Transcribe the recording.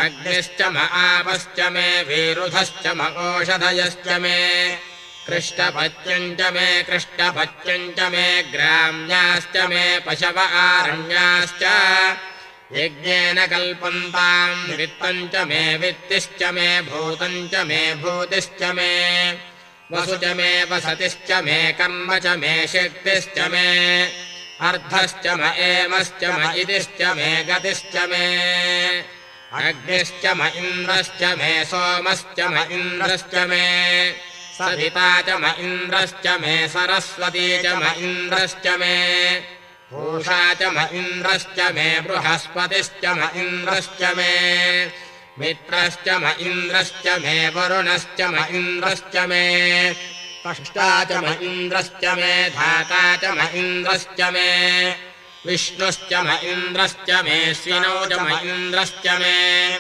अग्निश्च म आपश्च मे वीरुधश्च म ओषधयश्च मे कृष्टपत्यम् च मे कृष्टपत्यम् च मे ग्राम्याश्च मे पशव आरण्याश्च यज्ञेन कल्पन्ताम् वित्तम् च मे वित्तिश्च मे भूतम् च मे भूतिश्च मे वसु च मे वसतिश्च मे कर्म च मे शक्तिश्च मे अर्धश्च म एमश्च म इतिश्च मे गतिश्च मे अग्निश्च म इन्द्रश्च मे सोमश्च म इन्द्रश्च मे सविता च म इन्द्रश्च मे सरस्वती च म इन्द्रश्च मे पूषा च म इन्द्रश्च मे बृहस्पतिश्च म इन्द्रश्च मे मित्रश्च म इन्द्रश्च मे वरुणश्च म इन्द्रश्च मे कष्टा च म इन्द्रश्च मे धाता च म इन्द्रश्च मे विष्णुश्च म इन्द्रश्च मे श्विनौ च म इन्द्रश्च मे